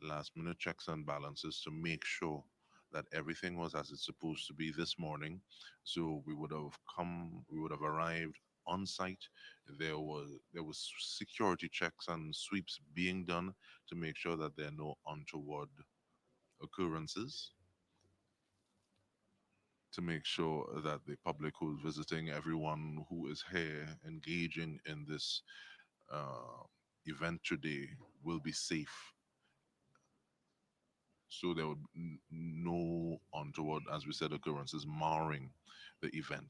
last minute checks and balances to make sure that everything was as it's supposed to be this morning. So we would have arrived on site. There was security checks and sweeps being done to make sure that there are no untoward occurrences, to make sure that the public who's visiting, everyone who is here engaging in this uh, event today, will be safe. So there would no untoward, as we said, occurrences marring the event.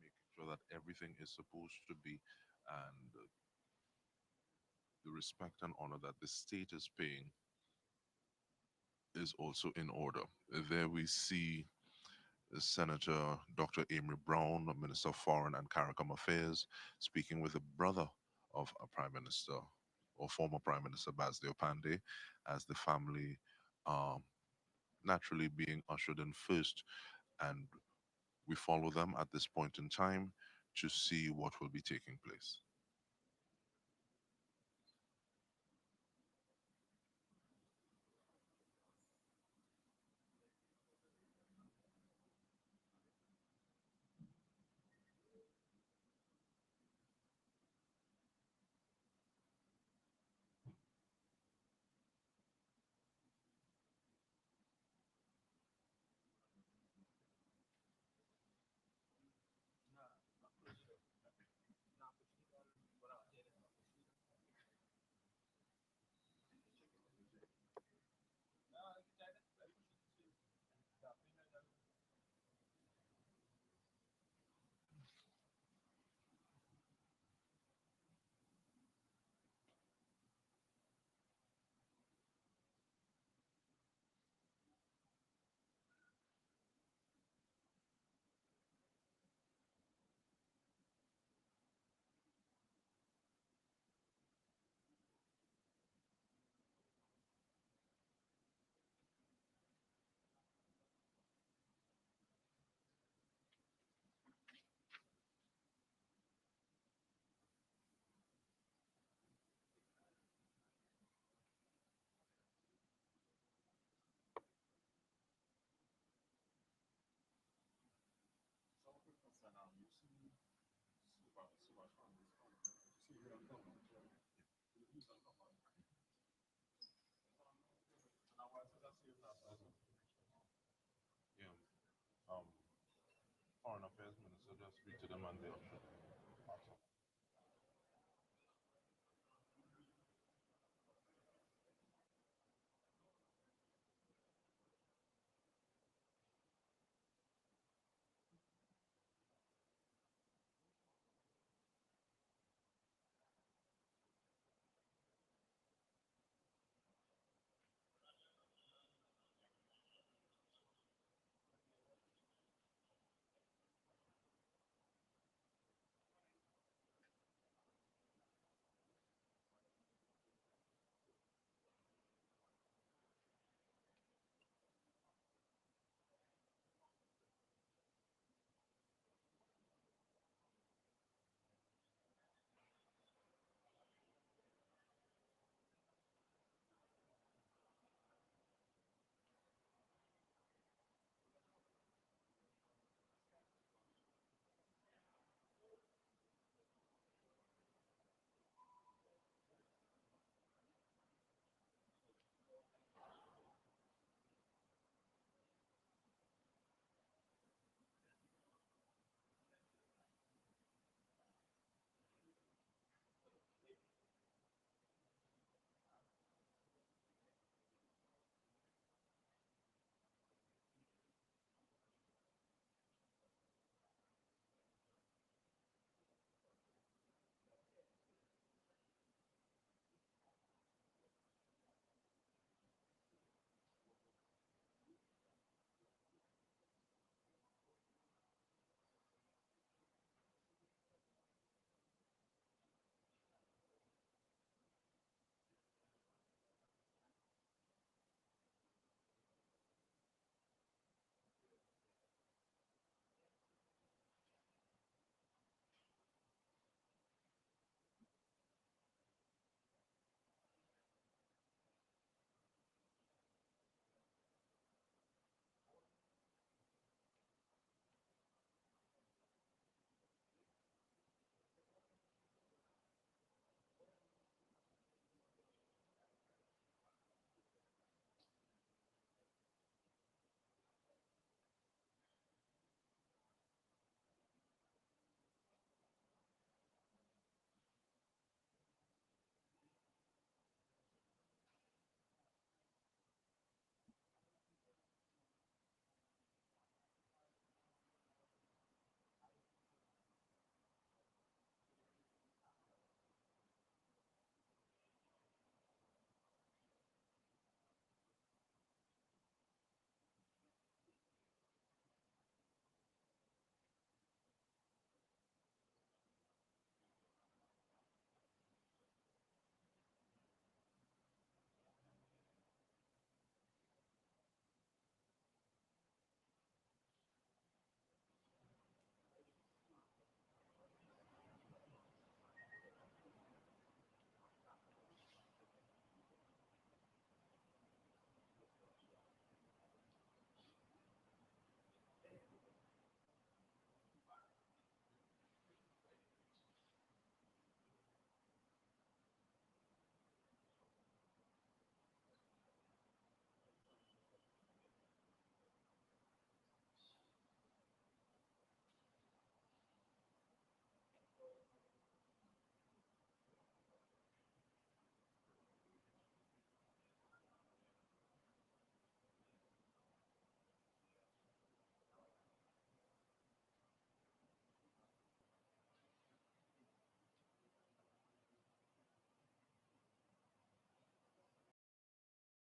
Making sure that everything is supposed to be, and the respect and honor that the state is paying is also in order. There we see Senator Dr. Amy Brown, Minister of Foreign and CARICOM Affairs, speaking with the brother of a Prime Minister or former Prime Minister Basdeo Panday, as the family are naturally being ushered in first. And we follow them at this point in time to see what will be taking place. Yeah. Um, Foreign Affairs Minister, just speak to them and they'll answer.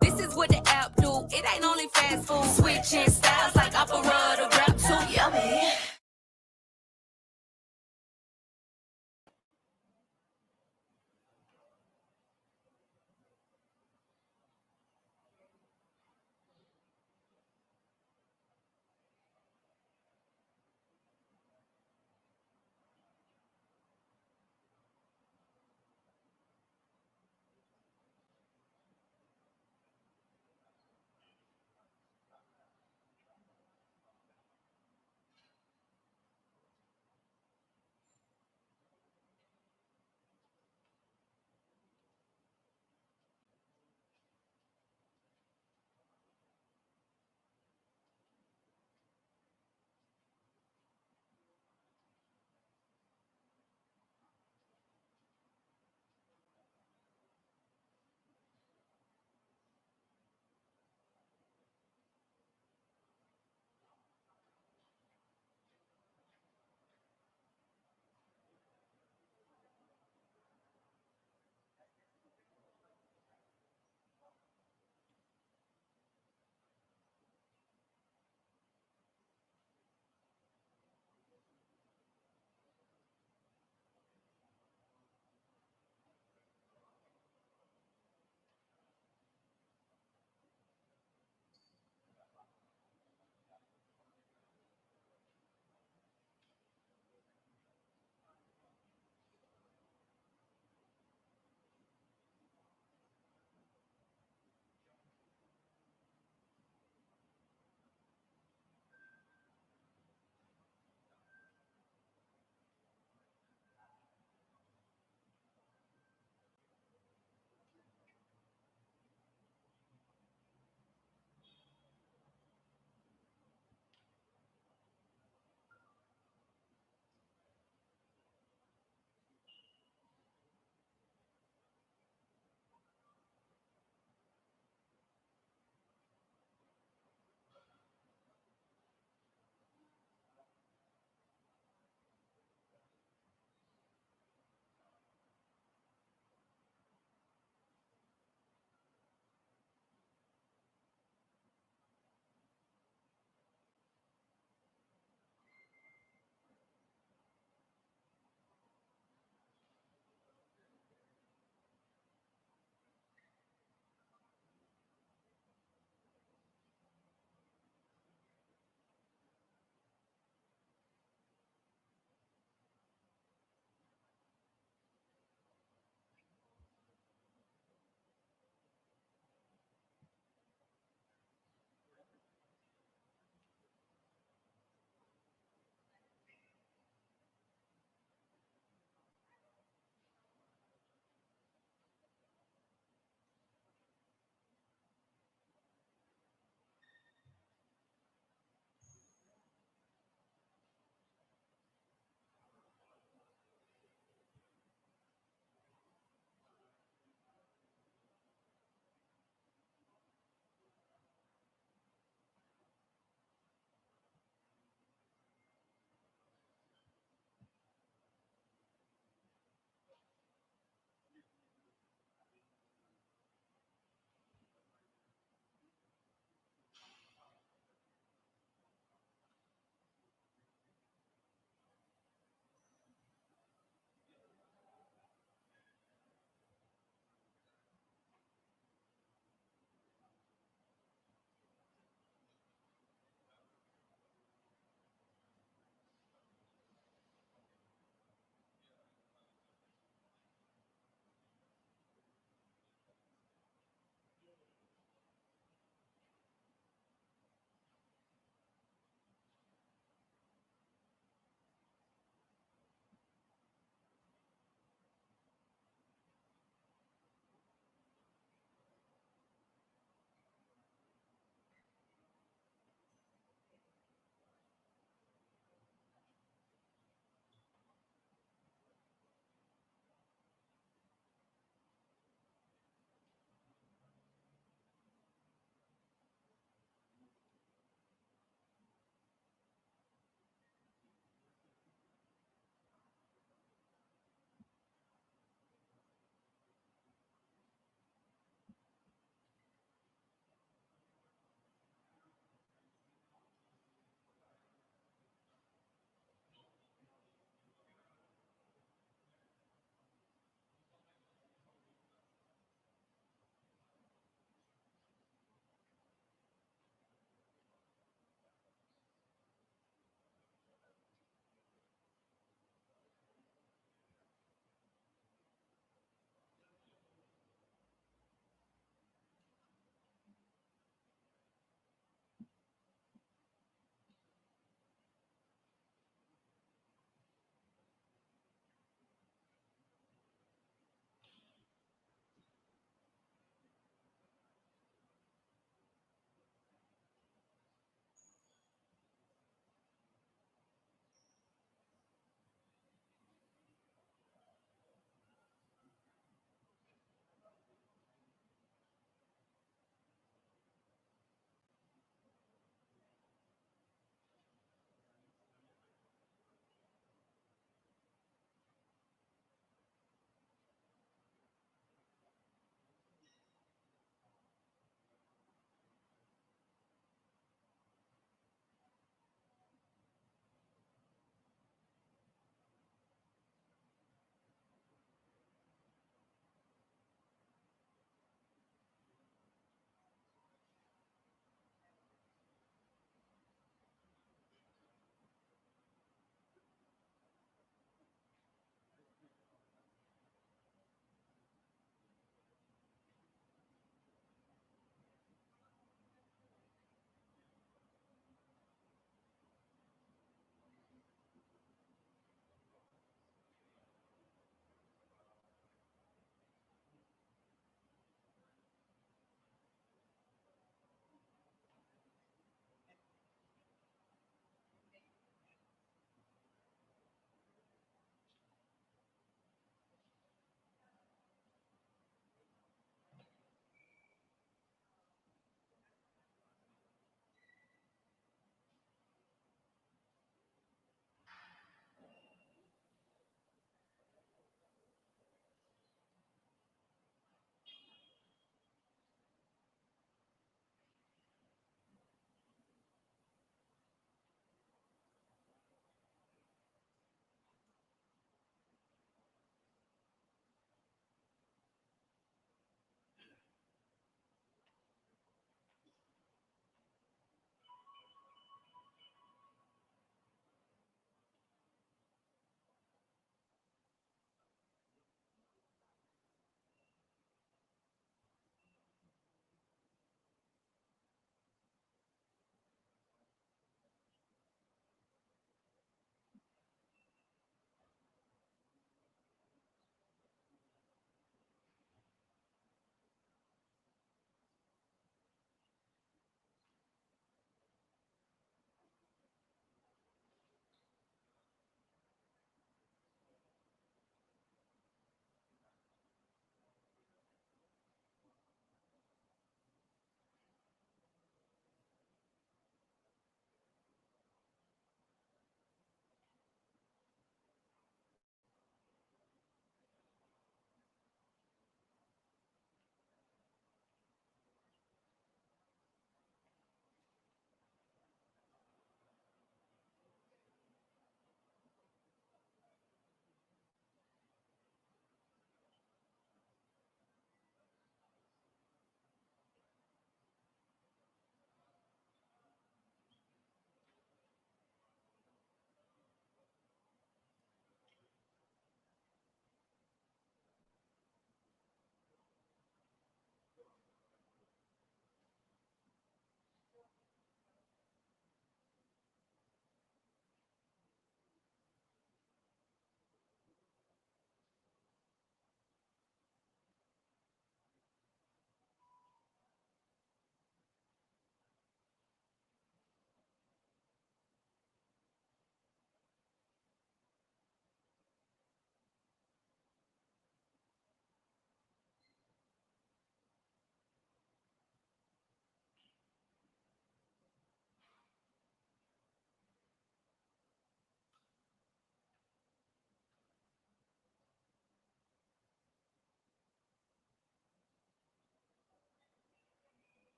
This is what the app do. It ain't only fast food. Switching styles like opera to rap too. Yummy.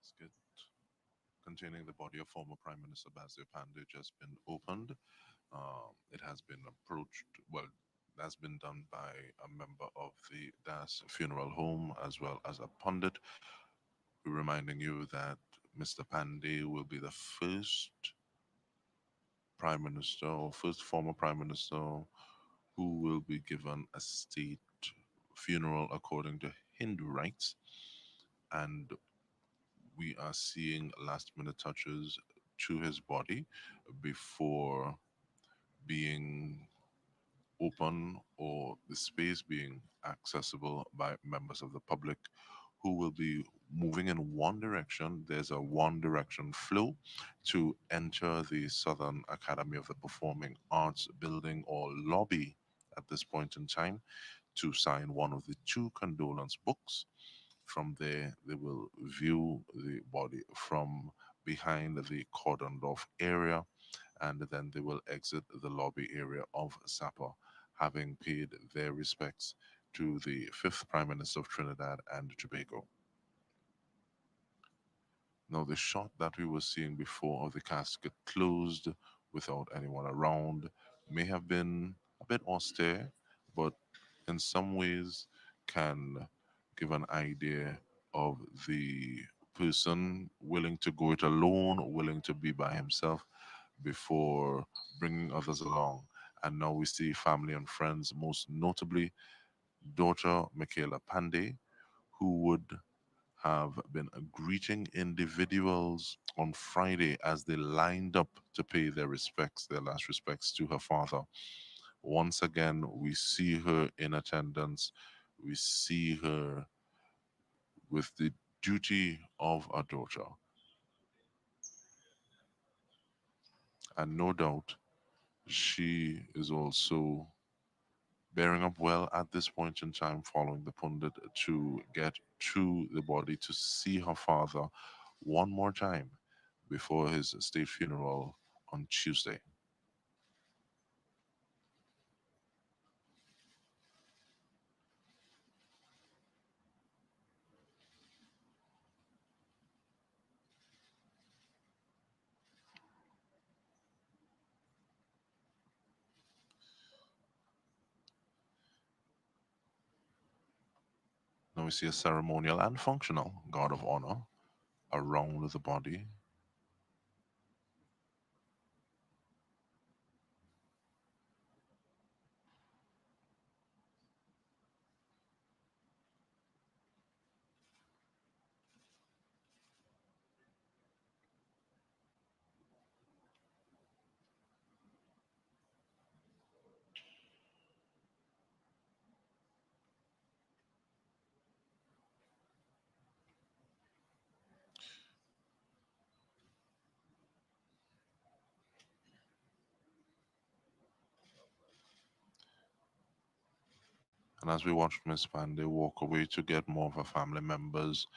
casket containing the body of former Prime Minister Basdeo Panday just been opened. It has been approached, well, that's been done by a member of the Das Funeral Home as well as a pundit. We're reminding you that Mr. Panday will be the first Prime Minister or first former Prime Minister who will be given a state funeral according to Hindu rites. And we are seeing last minute touches to his body before being open or the space being accessible by members of the public who will be moving in one direction. There's a one direction flow to enter the Southern Academy of the Performing Arts building or lobby at this point in time to sign one of the two condolence books. From there, they will view the body from behind the cordoned off area, and then they will exit the lobby area of SAPA, having paid their respects to the fifth Prime Minister of Trinidad and Tobago. Now, the shot that we were seeing before of the casket closed without anyone around may have been a bit austere, but in some ways can give an idea of the person willing to go it alone, willing to be by himself before bringing others along. And now we see family and friends, most notably daughter Michaela Pandey, who would have been greeting individuals on Friday as they lined up to pay their respects, their last respects to her father. Once again, we see her in attendance. We see her with the duty of a daughter. And no doubt, she is also bearing up well at this point in time following the pundit to get to the body to see her father one more time before his state funeral on Tuesday. Now we see a ceremonial and functional guard of honor around the body. And as we watch Miss Pandey walk away to get more of her family members,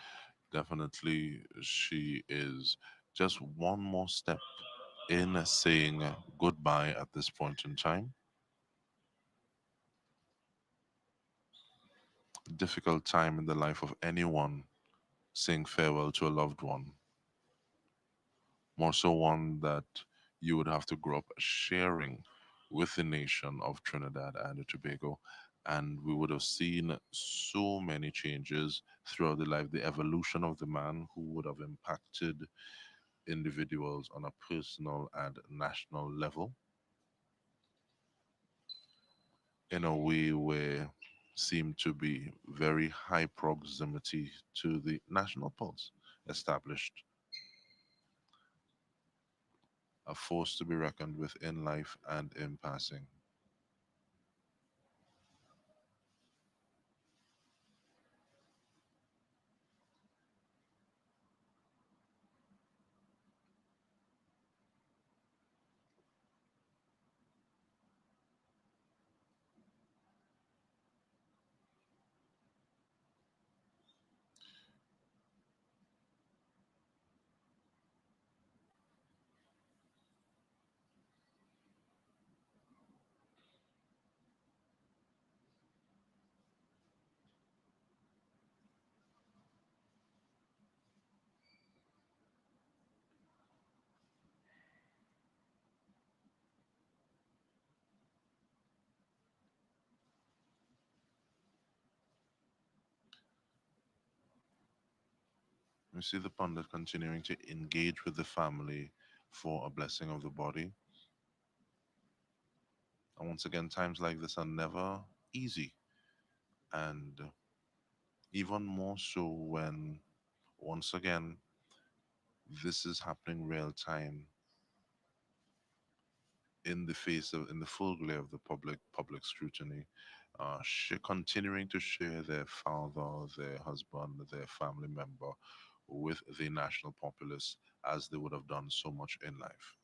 definitely she is just one more step in saying goodbye at this point in time. Difficult time in the life of anyone saying farewell to a loved one, more so one that you would have to grow up sharing with the nation of Trinidad and Tobago. And we would have seen so many changes throughout the life, the evolution of the man who would have impacted individuals on a personal and national level in a way where seemed to be very high proximity to the national pulse established, a force to be reckoned with in life and in passing. We see the Pandit continuing to engage with the family for a blessing of the body. And once again, times like this are never easy. And even more so when, once again, this is happening real time in the face of, in the full glare of the public scrutiny. Continuing to share their father, their husband, their family member with the national populace as they would have done so much in life.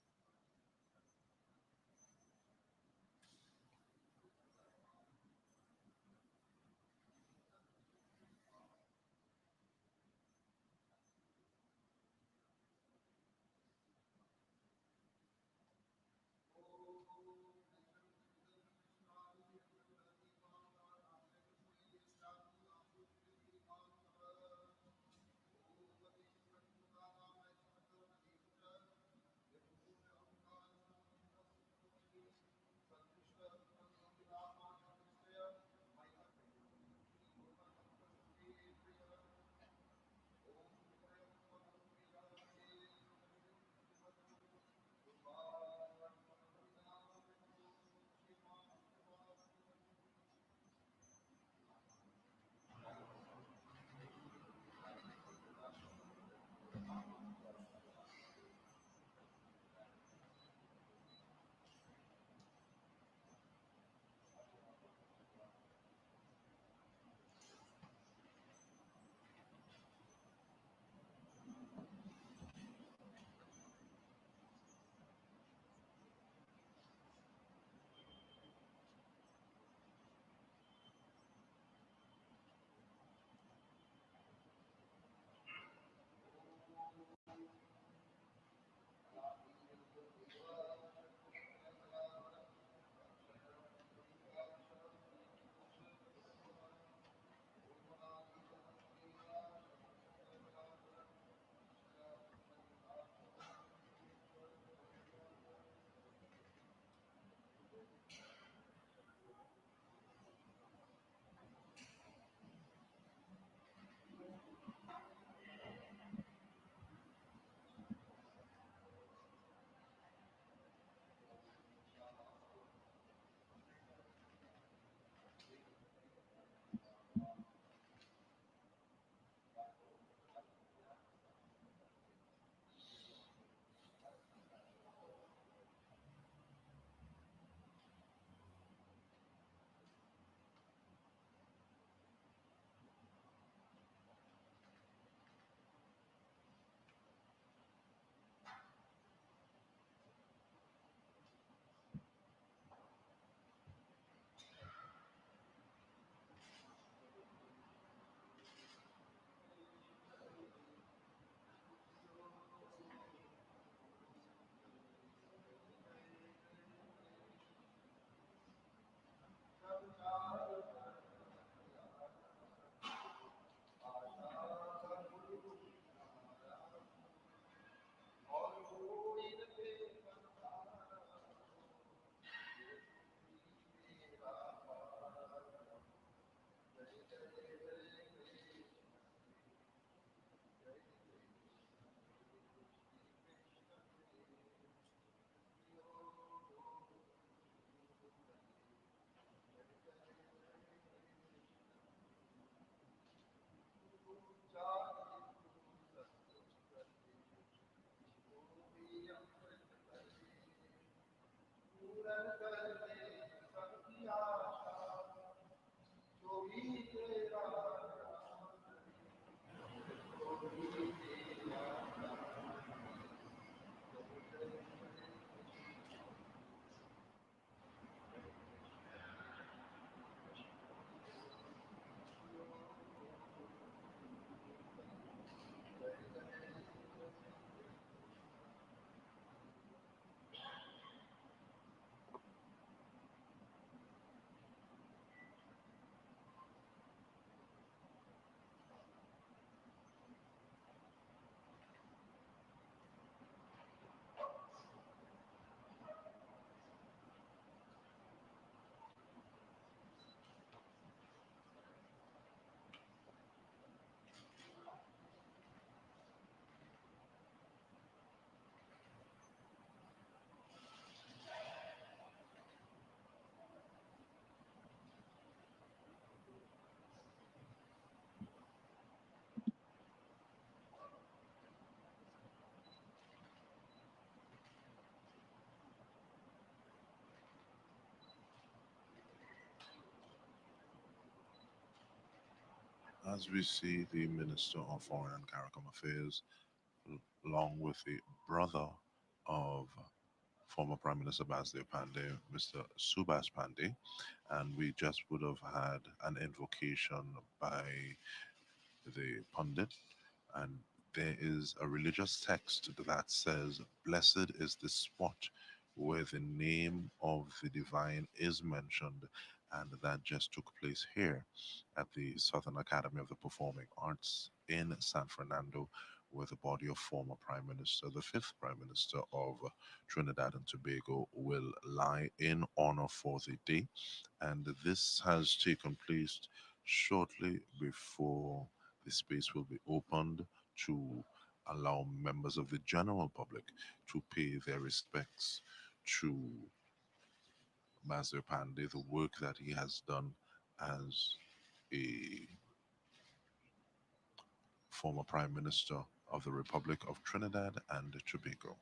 As we see the Minister of Foreign and CARICOM Affairs, along with the brother of former Prime Minister Basdeo Panday, Mr. Subhas Panday, and we just would have had an invocation by the pundit, and there is a religious text that says, "Blessed is the spot where the name of the divine is mentioned," and that just took place here at the Southern Academy of the Performing Arts in San Fernando, where the body of former Prime Minister, the fifth Prime Minister of Trinidad and Tobago, will lie in honor for the day. And this has taken place shortly before the space will be opened to allow members of the general public to pay their respects to Master Pandey, the work that he has done as a former Prime Minister of the Republic of Trinidad and Tobago.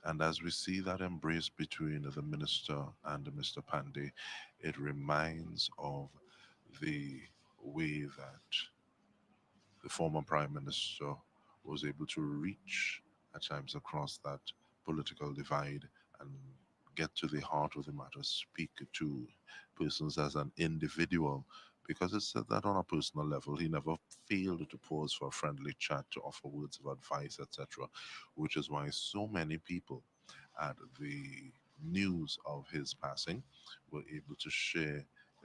And as we see that embrace between the minister and Mr. Pandey, it reminds of the way that the former prime minister was able to reach at times across that political divide and get to the heart of the matter, speak to persons as an individual. Because it said that on a personal level, he never failed to pause for a friendly chat, to offer words of advice, etc. Which is why so many people at the news of his passing were able to share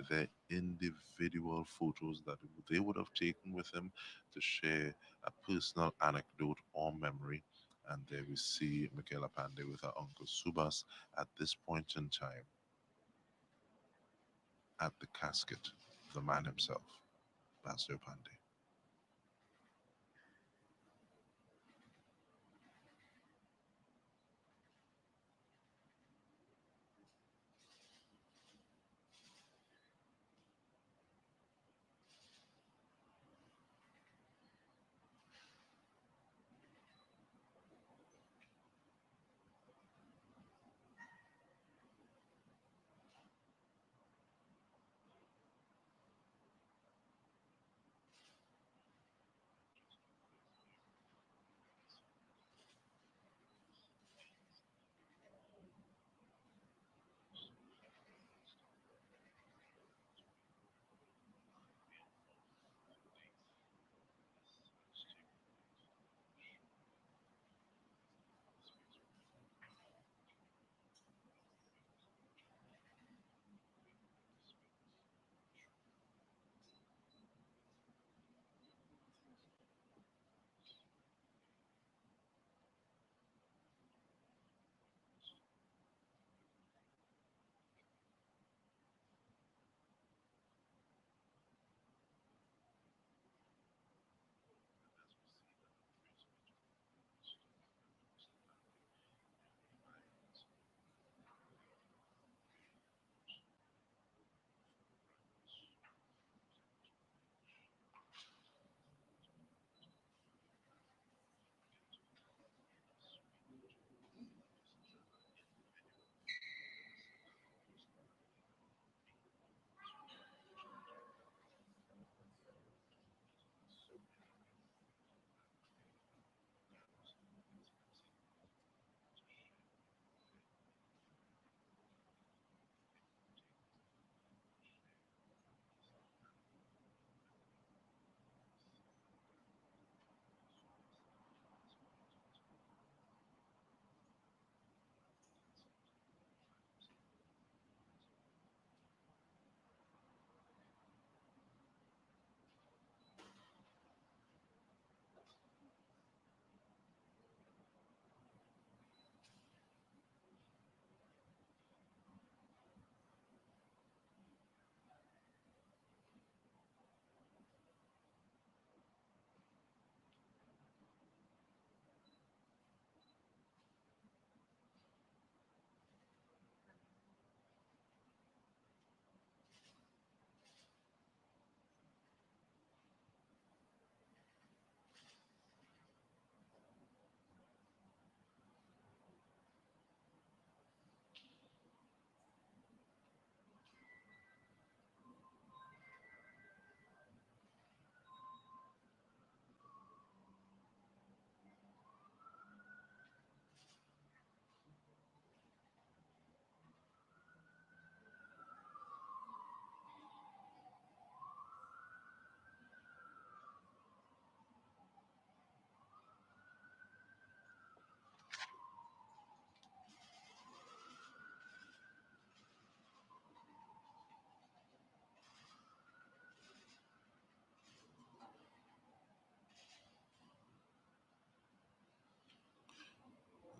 their individual photos that they would have taken with him, to share a personal anecdote or memory. And there we see Michaela Pandey with her uncle Subas at this point in time at the casket of the man himself, Basdeo Panday.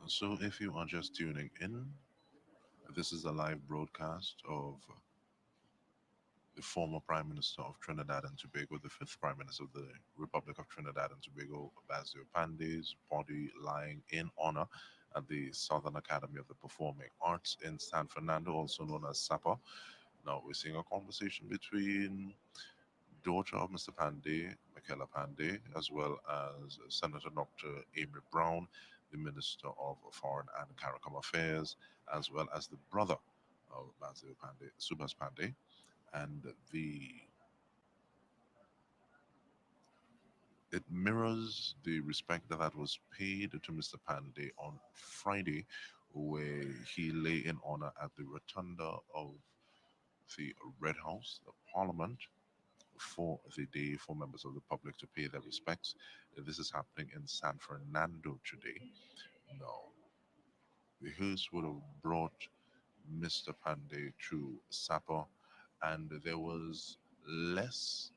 So, if you are just tuning in, this is a live broadcast of the former Prime Minister of Trinidad and Tobago, the fifth Prime Minister of the Republic of Trinidad and Tobago, Basdeo Panday's body lying in honor at the Southern Academy of the Performing Arts in San Fernando, also known as SAPA. Now, we're seeing a conversation between daughter of Mr. Panday, Michaela Panday, as well as Senator Dr. Amy Brown, the Minister of Foreign and CARICOM Affairs, as well as the brother of Basdeo Panday, Subhas Panday, and the it mirrors the respect that was paid to Mr. Panday on Friday, where he lay in honor at the rotunda of the Red House, the Parliament, for the day for members of the public to pay their respects. This is happening in San Fernando today. Now, the hearse would have brought Mr. Panday to SAPA, and there was less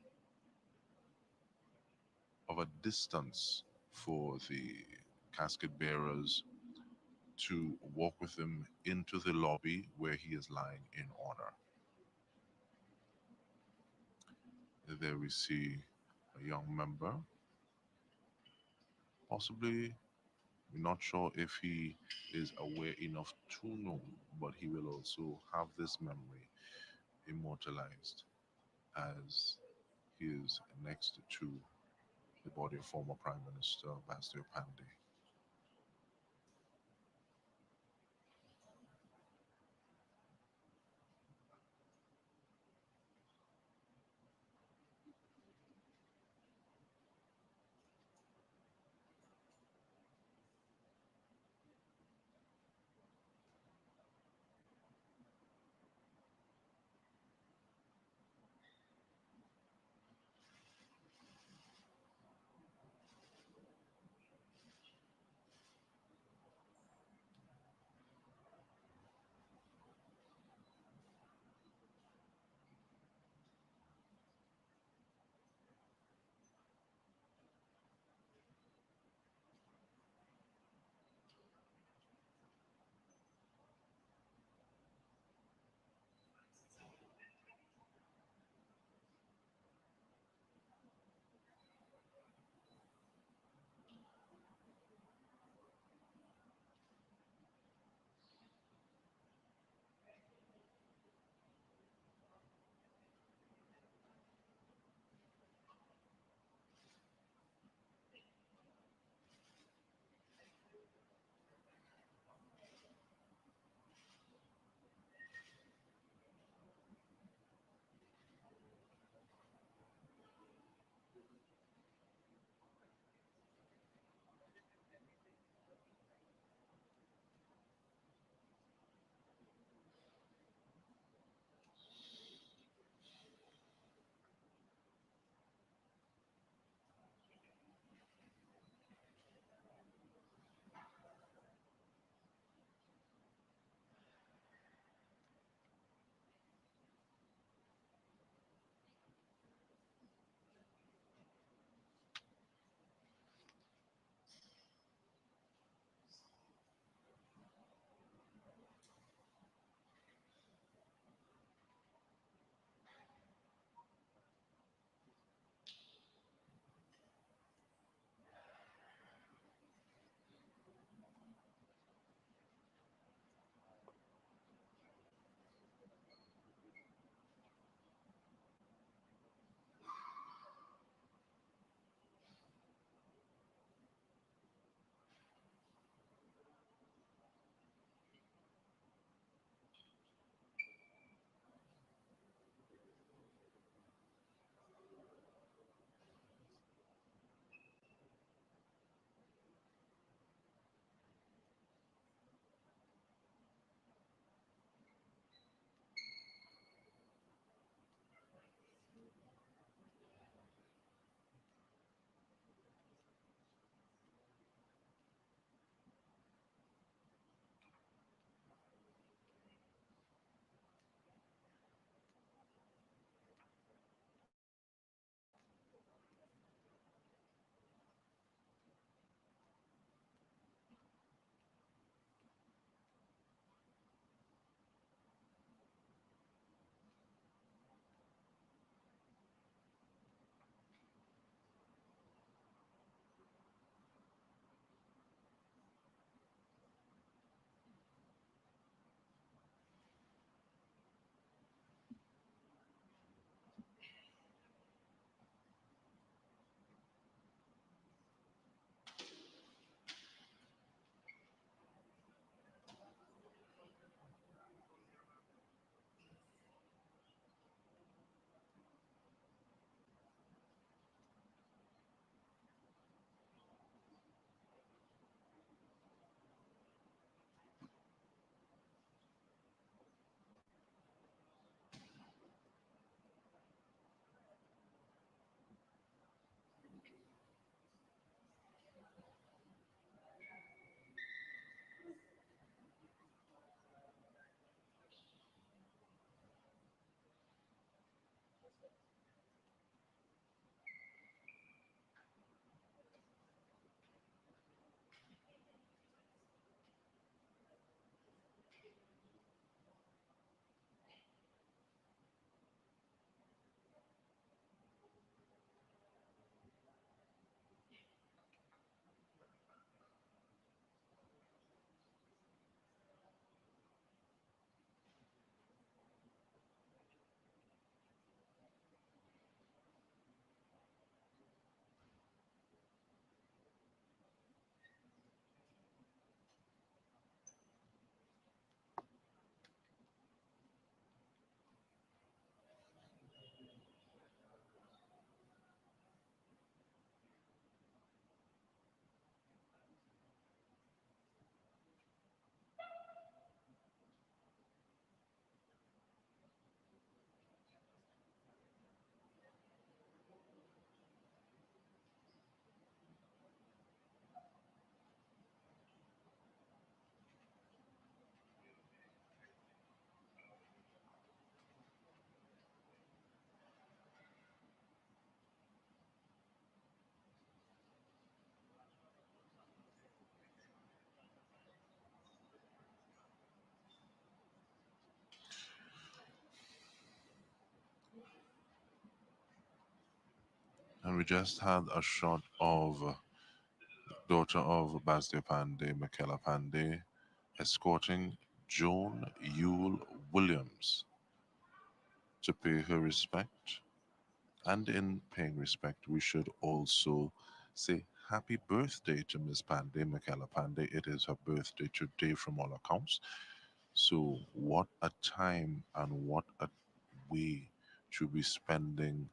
of a distance for the casket bearers to walk with him into the lobby where he is lying in honor. There we see a young member, possibly, we're not sure if he is aware enough to know, but he will also have this memory immortalized as he is next to the body of former Prime Minister Basdeo Panday. And we just had a shot of daughter of Basdeo Panday, Michaela Panday, escorting Joan Yule Williams to pay her respect. And in paying respect, we should also say happy birthday to Miss Pandey, Michaela Pandey. It is her birthday today from all accounts. So, what a time and what a way to be spending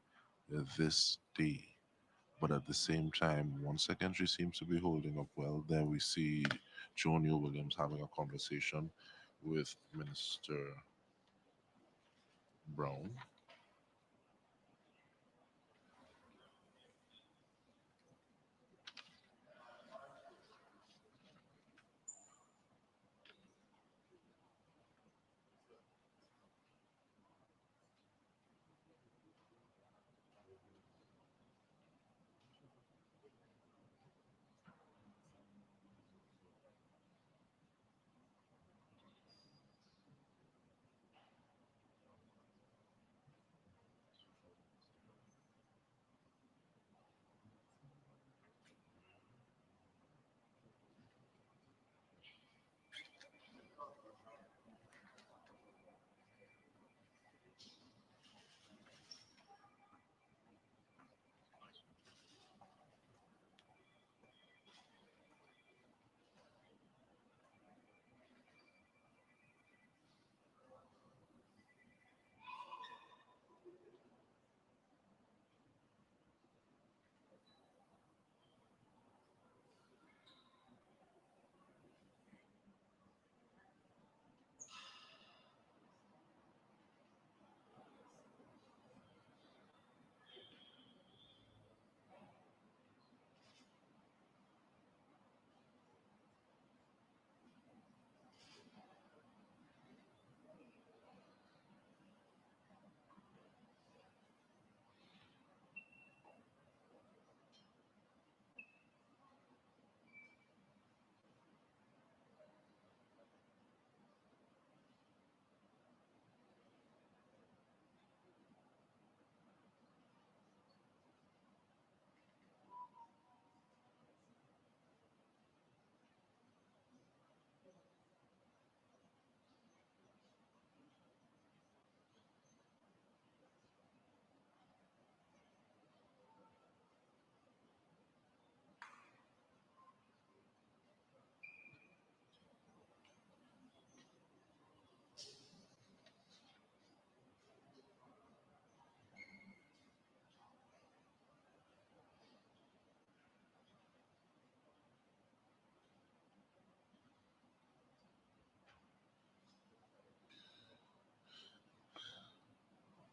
this day. But at the same time, once again, she seems to be holding up well. There we see Jonia Williams having a conversation with Minister Brown.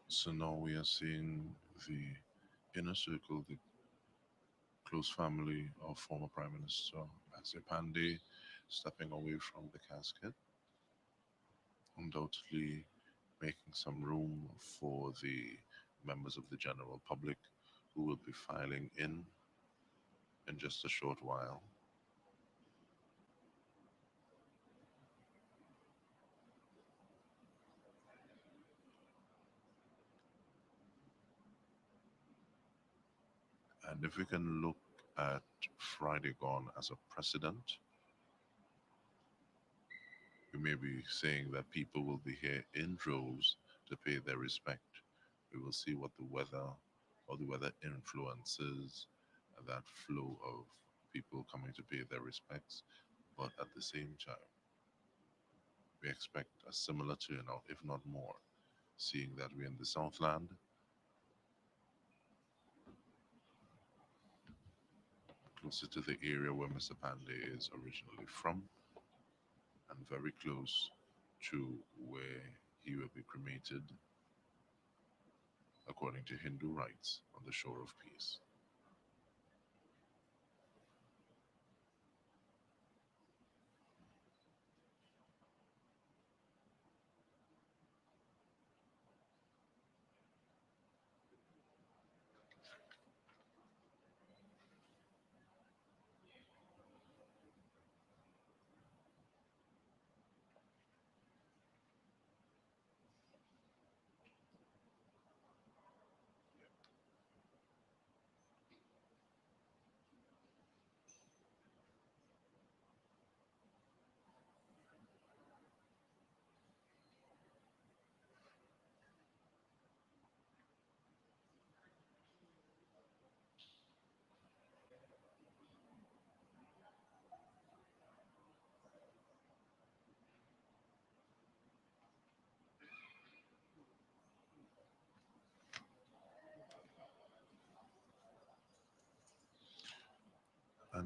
So now we are seeing the inner circle, the close family of former Prime Minister Basir Pandey stepping away from the casket, undoubtedly making some room for the members of the general public who will be filing in just a short while. And if we can look at Friday gone as a precedent, we may be saying that people will be here in droves to pay their respect. We will see what the weather or the weather influences that flow of people coming to pay their respects. But at the same time, we expect a similar turnout, if not more, seeing that we're in the Southland, closer to the area where Mr. Pandey is originally from, and very close to where he will be cremated according to Hindu rites on the shore of peace.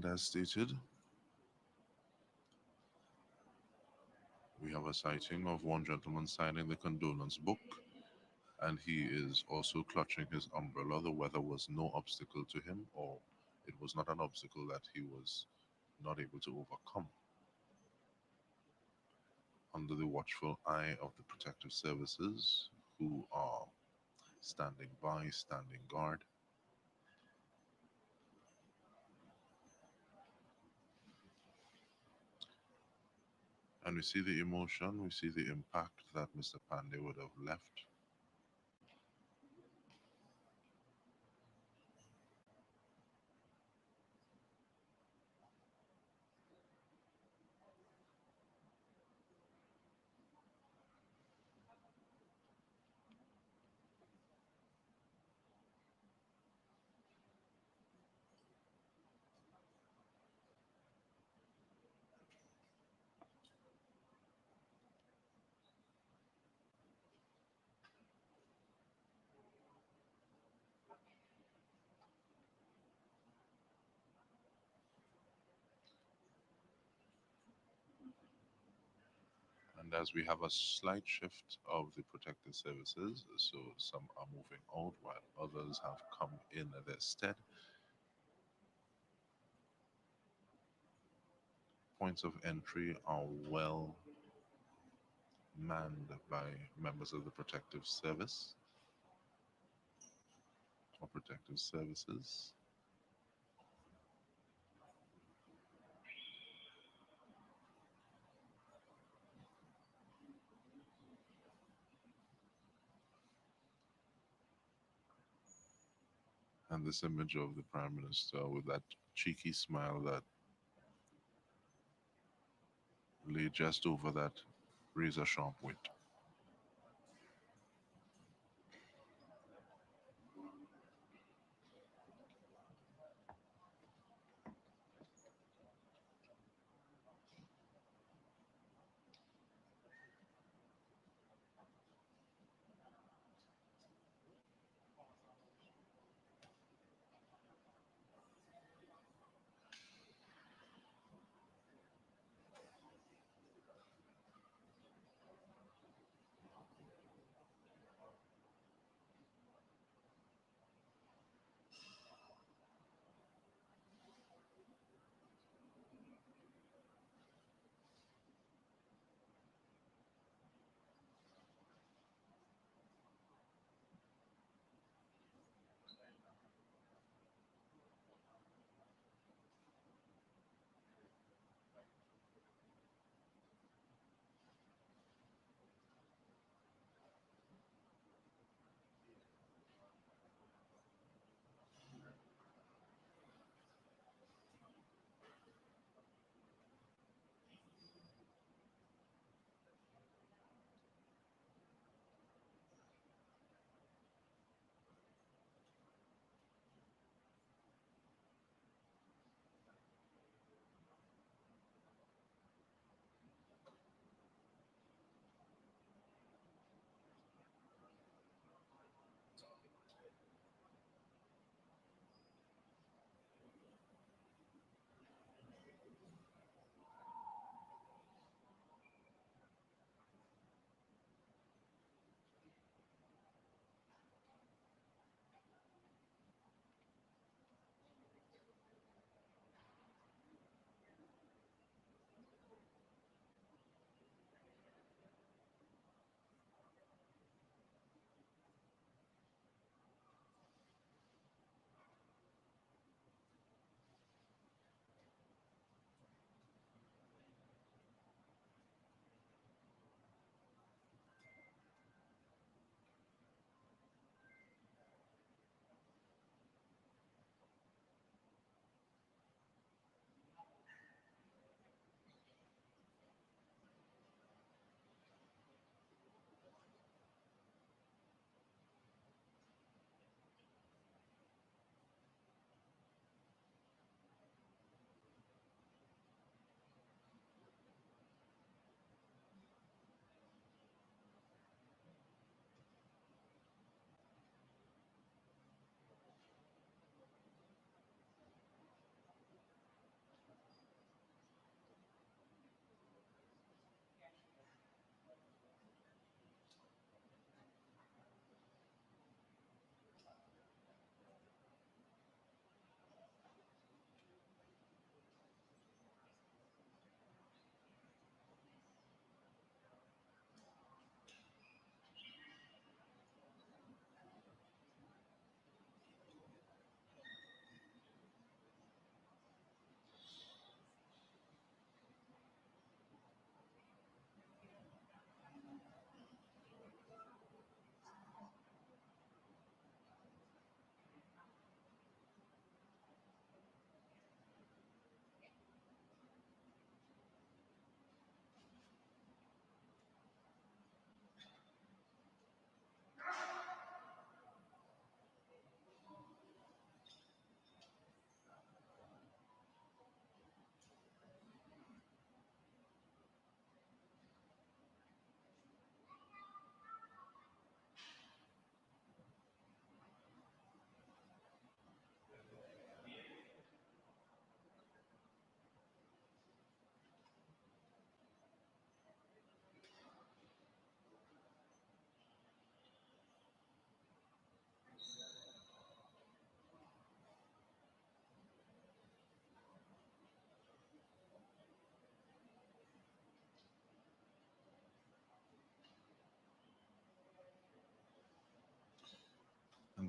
And as stated, we have a sighting of one gentleman signing the condolence book, and he is also clutching his umbrella. The weather was no obstacle to him, or it was not an obstacle that he was not able to overcome. Under the watchful eye of the protective services, who are standing by, standing guard. And we see the emotion, we see the impact that Mr. Pandey would have left. And as we have a slight shift of the protective services, so some are moving out while others have come in their stead. Points of entry are well manned by members of the protective service or protective services. And this image of the Prime Minister with that cheeky smile that lay just over that razor sharp wit.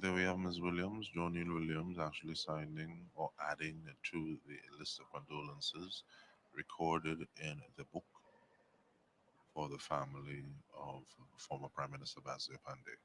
There we have Ms. Williams, Joniel Williams, actually signing or adding to the list of condolences recorded in the book for the family of former Prime Minister Basdeo Panday.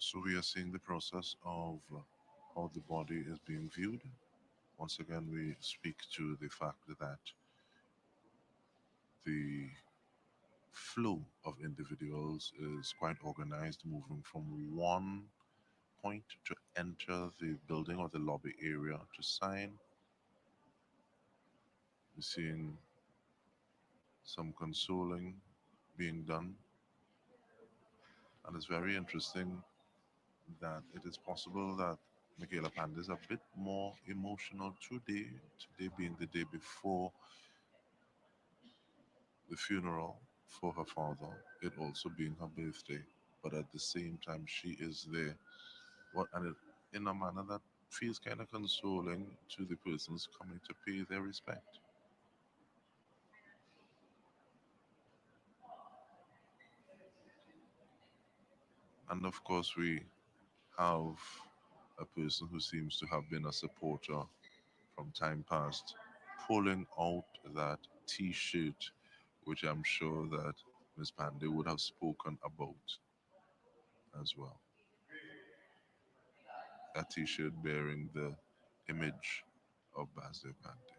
So we are seeing the process of how the body is being viewed. Once again, we speak to the fact that the flow of individuals is quite organized, moving from one point to enter the building or the lobby area to sign. We're seeing some consoling being done, and it's very interesting that it is possible that Michaela Panda is a bit more emotional today, today being the day before the funeral for her father, it also being her birthday, but at the same time she is there. What and it, in a manner that feels kind of consoling to the persons coming to pay their respect. And of course, we have a person who seems to have been a supporter from time past, pulling out that T-shirt, which I'm sure that Miss Pandey would have spoken about as well. A T-shirt bearing the image of Basdeo Panday.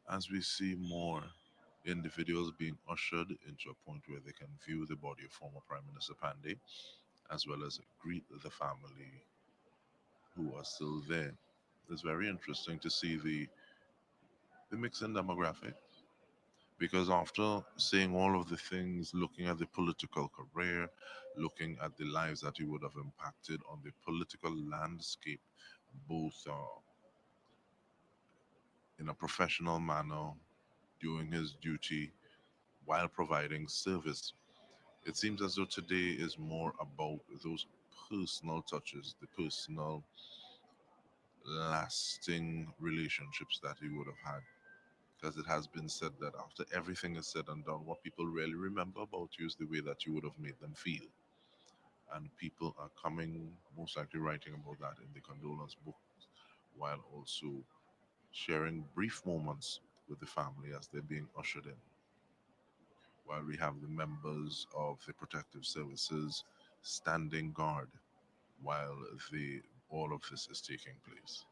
As we see more individuals being ushered into a point where they can view the body of former Prime Minister Pandey, as well as greet the family who are still there. It's very interesting to see the mixing demographic because after saying all of the things, looking at the political career, looking at the lives that he would have impacted on the political landscape, both in a professional manner, doing his duty while providing service. It seems as though today is more about those personal touches, the personal, lasting relationships that he would have had. Because it has been said that after everything is said and done, what people really remember about you is the way that you would have made them feel. And people are coming, most likely writing about that in the condolence book, while also sharing brief moments with the family as they're being ushered in. While we have the members of the protective services standing guard while the all of this is taking place.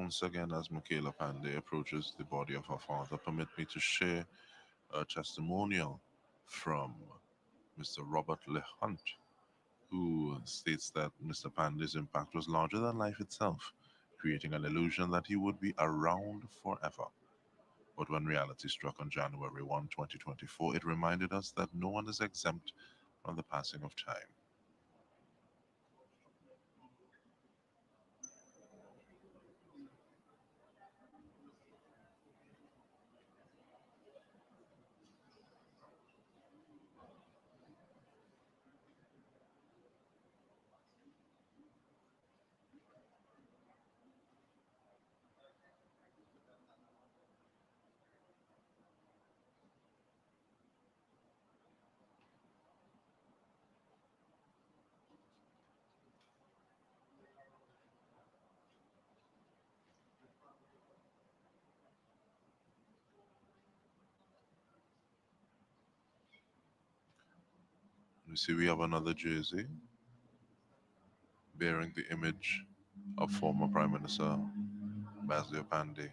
Once again, as Michaela Pandey approaches the body of her father, permit me to share a testimonial from Mr. Robert LeHunt, who states that Mr. Pandey's impact was larger than life itself, creating an illusion that he would be around forever. But when reality struck on January 1, 2024, it reminded us that no one is exempt from the passing of time. You see, we have another jersey bearing the image of former Prime Minister Basdeo Panday.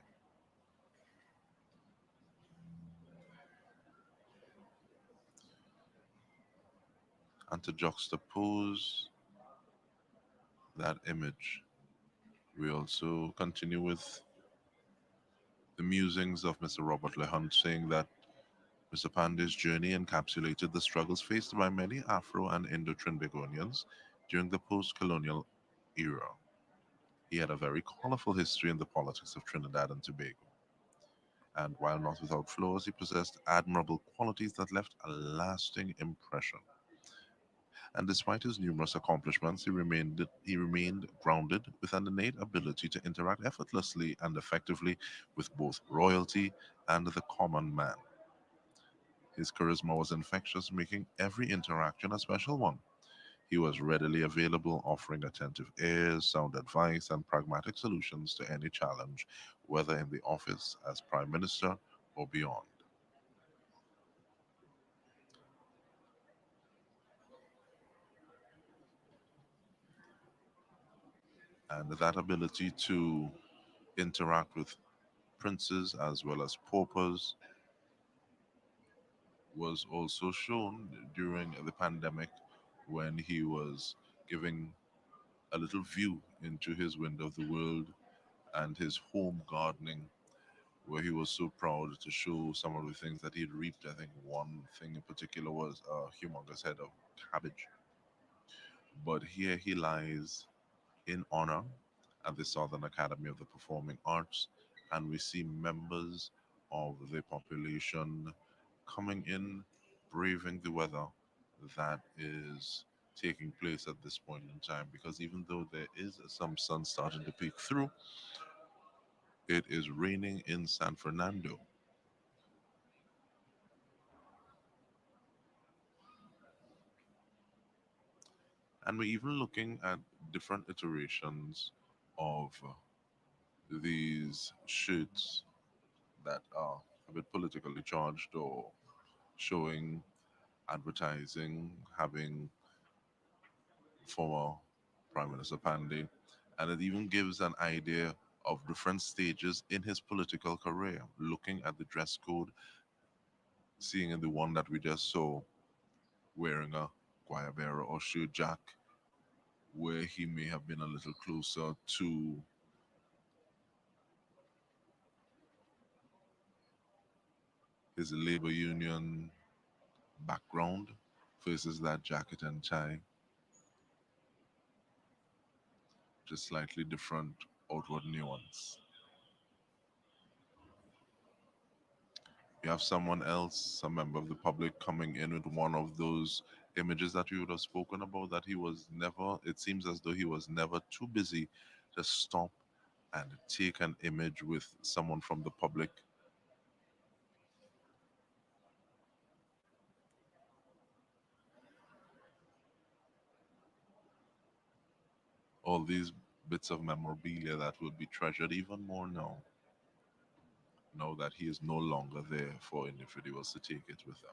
And to juxtapose that image, we also continue with the musings of Mr. Robert Lehunt, saying that Mr. Pandey's journey encapsulated the struggles faced by many Afro and Indo-Trinbagonians during the post-colonial era. He had a very colorful history in the politics of Trinidad and Tobago, and while not without flaws, he possessed admirable qualities that left a lasting impression. And despite his numerous accomplishments, he remained grounded with an innate ability to interact effortlessly and effectively with both royalty and the common man. His charisma was infectious, making every interaction a special one. He was readily available, offering attentive ears, sound advice, and pragmatic solutions to any challenge, whether in the office as Prime Minister or beyond. And that ability to interact with princes as well as paupers was also shown during the pandemic when he was giving a little view into his window of the world and his home gardening, where he was so proud to show some of the things that he'd reaped. I think one thing in particular was a humongous head of cabbage. But here he lies in honor at the Southern Academy of the Performing Arts, and we see members of the population coming in, braving the weather that is taking place at this point in time. Because even though there is some sun starting to peek through, it is raining in San Fernando. And we're even looking at different iterations of these shirts that are a bit politically charged or showing advertising, having former Prime Minister Pandey, and it even gives an idea of different stages in his political career. Looking at the dress code, seeing in the one that we just saw, wearing a guayabera or shoe jack, where he may have been a little closer to his labor union background versus that jacket and tie, just slightly different outward nuance. You have someone else, a member of the public, coming in with one of those images that we would have spoken about, that he was never, it seems as though he was never too busy to stop and take an image with someone from the public. All these bits of memorabilia that will be treasured even more now that he is no longer there for individuals to take it with them.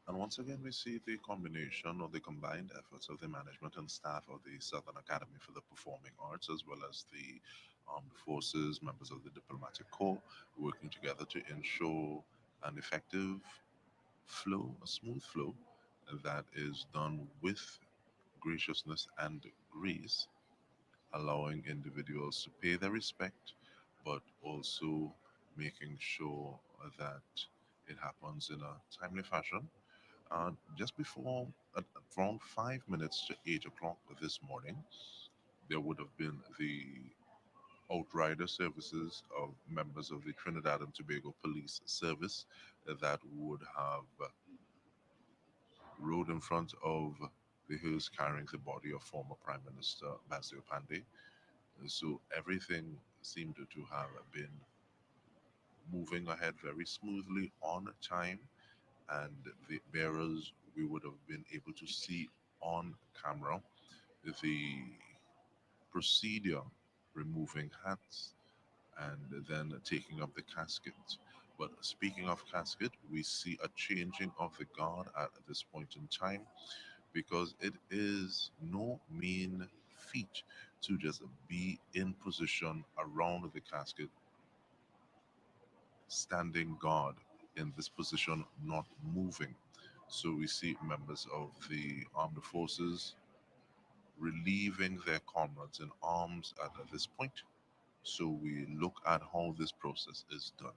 And once again, we see the combination or the combined efforts of the management and staff of the Southern Academy for the Performing Arts, as well as the armed forces, members of the diplomatic corps, working together to ensure an effective flow, a smooth flow that is done with graciousness and grace, allowing individuals to pay their respect, but also making sure that it happens in a timely fashion. Just before, at around 5 minutes to 8 o'clock this morning, there would have been the outrider services of members of the Trinidad and Tobago Police Service that would have rode in front of the hearse carrying the body of former Prime Minister Basdeo Panday. So everything seemed to have been moving ahead very smoothly on time, and the bearers we would have been able to see on camera the procedure, removing hats and then taking up the casket. But speaking of casket, we see a changing of the guard at this point in time, because it is no mean feat to just be in position around the casket, standing guard in this position, not moving. So we see members of the armed forces relieving their comrades in arms at this point. So we look at how this process is done.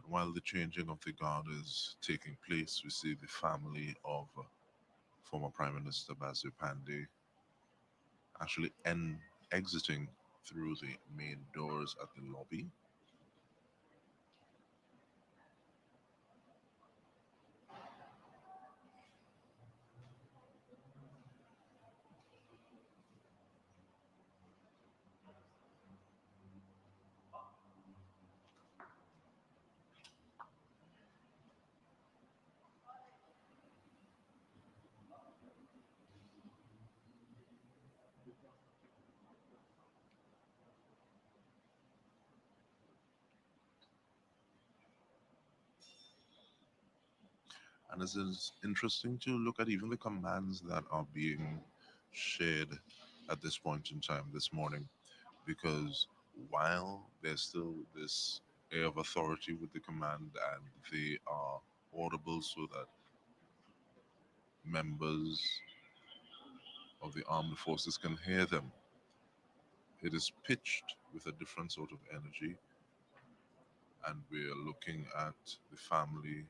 While the changing of the guard is taking place, we see the family of former Prime Minister Basdeo Panday actually exiting through the main doors at the lobby. And it is interesting to look at even the commands that are being shared at this point in time this morning, because while there's still this air of authority with the command and they are audible so that members of the armed forces can hear them, it is pitched with a different sort of energy, and we're looking at the family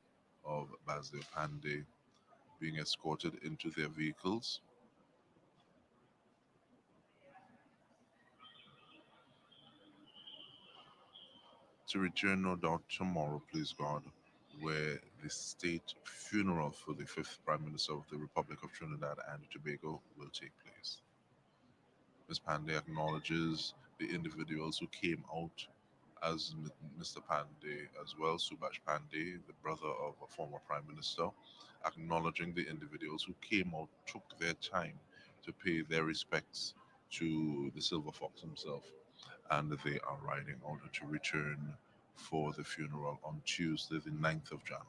of Basdeo Panday being escorted into their vehicles to return, no doubt, tomorrow, please God, where the state funeral for the fifth Prime Minister of the Republic of Trinidad and Tobago will take place. Ms. Pandey acknowledges the individuals who came out as Mr. Pandey as well, Subhash Pandey, the brother of a former Prime Minister, acknowledging the individuals who came out, took their time to pay their respects to the Silver Fox himself, and they are riding out to return for the funeral on Tuesday, the 9th of January.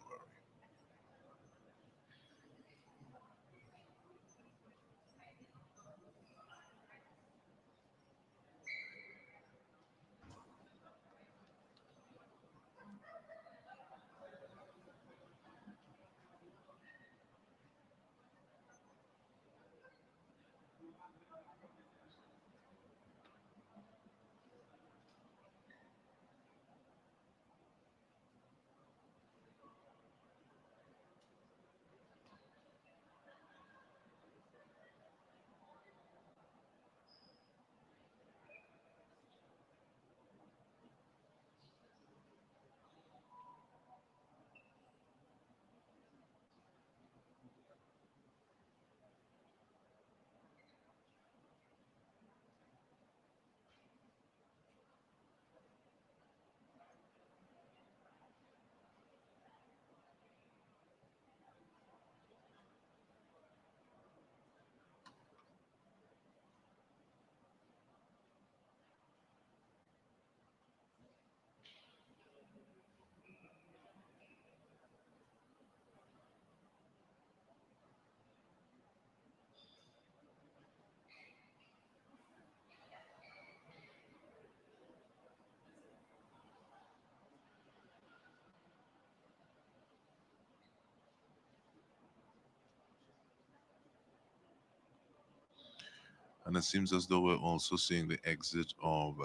And it seems as though we're also seeing the exit of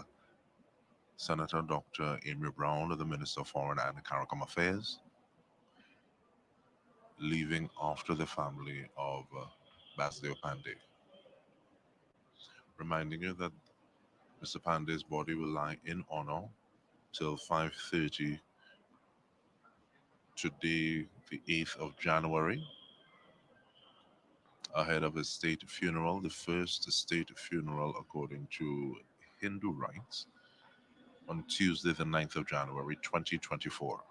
Senator Dr. Amy Brown, the Minister of Foreign and CARICOM Affairs, leaving after the family of Basdeo Panday, reminding you that Mr. Pandey's body will lie in honor till 5:30 today, the 8th of January, ahead of his state funeral, the first state funeral according to Hindu rites, on Tuesday, the 9th of January, 2024.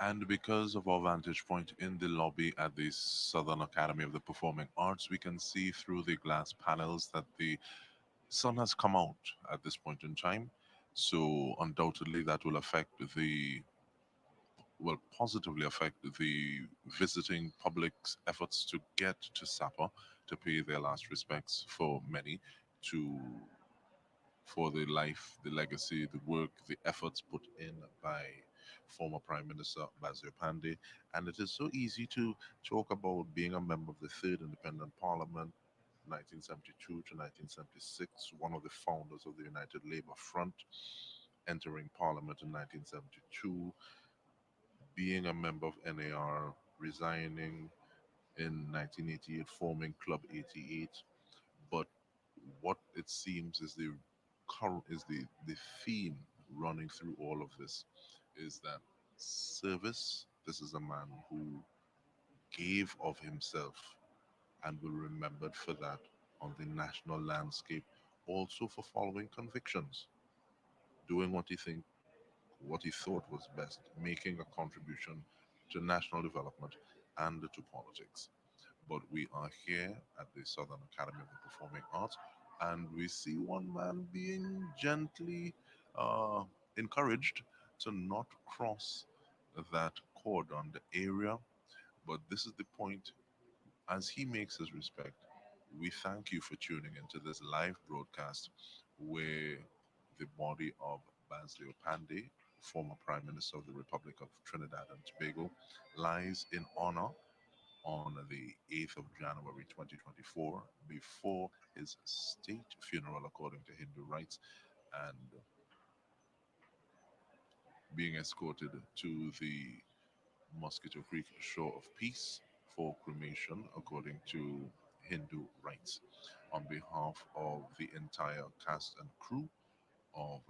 And because of our vantage point in the lobby at the Southern Academy of the Performing Arts, we can see through the glass panels that the sun has come out at this point in time. So undoubtedly that will affect the will positively affect the visiting public's efforts to get to SAPA to pay their last respects for many to for the life, the legacy, the work, the efforts put in by former Prime Minister Basdeo Panday. And it is so easy to talk about being a member of the Third Independent Parliament, 1972 to 1976, one of the founders of the United Labour Front, entering Parliament in 1972, being a member of NAR, resigning in 1988, forming Club 88. But what it seems is the current is the theme running through all of this is that service. This is a man who gave of himself and will remembered for that on the national landscape, also for following convictions, doing what he thought was best, making a contribution to national development and to politics. But we are here at the Southern Academy of the Performing Arts, and we see one man being gently uh, encouraged to not cross that cordon, the area. But this is the point. As he makes his respect, we thank you for tuning into this live broadcast where the body of Basdeo Panday, former Prime Minister of the Republic of Trinidad and Tobago, lies in honor on the 8th of January 2024 before his state funeral according to Hindu rites and being escorted to the Mosquito Creek Shore of Peace for cremation according to Hindu rites. On behalf of the entire cast and crew of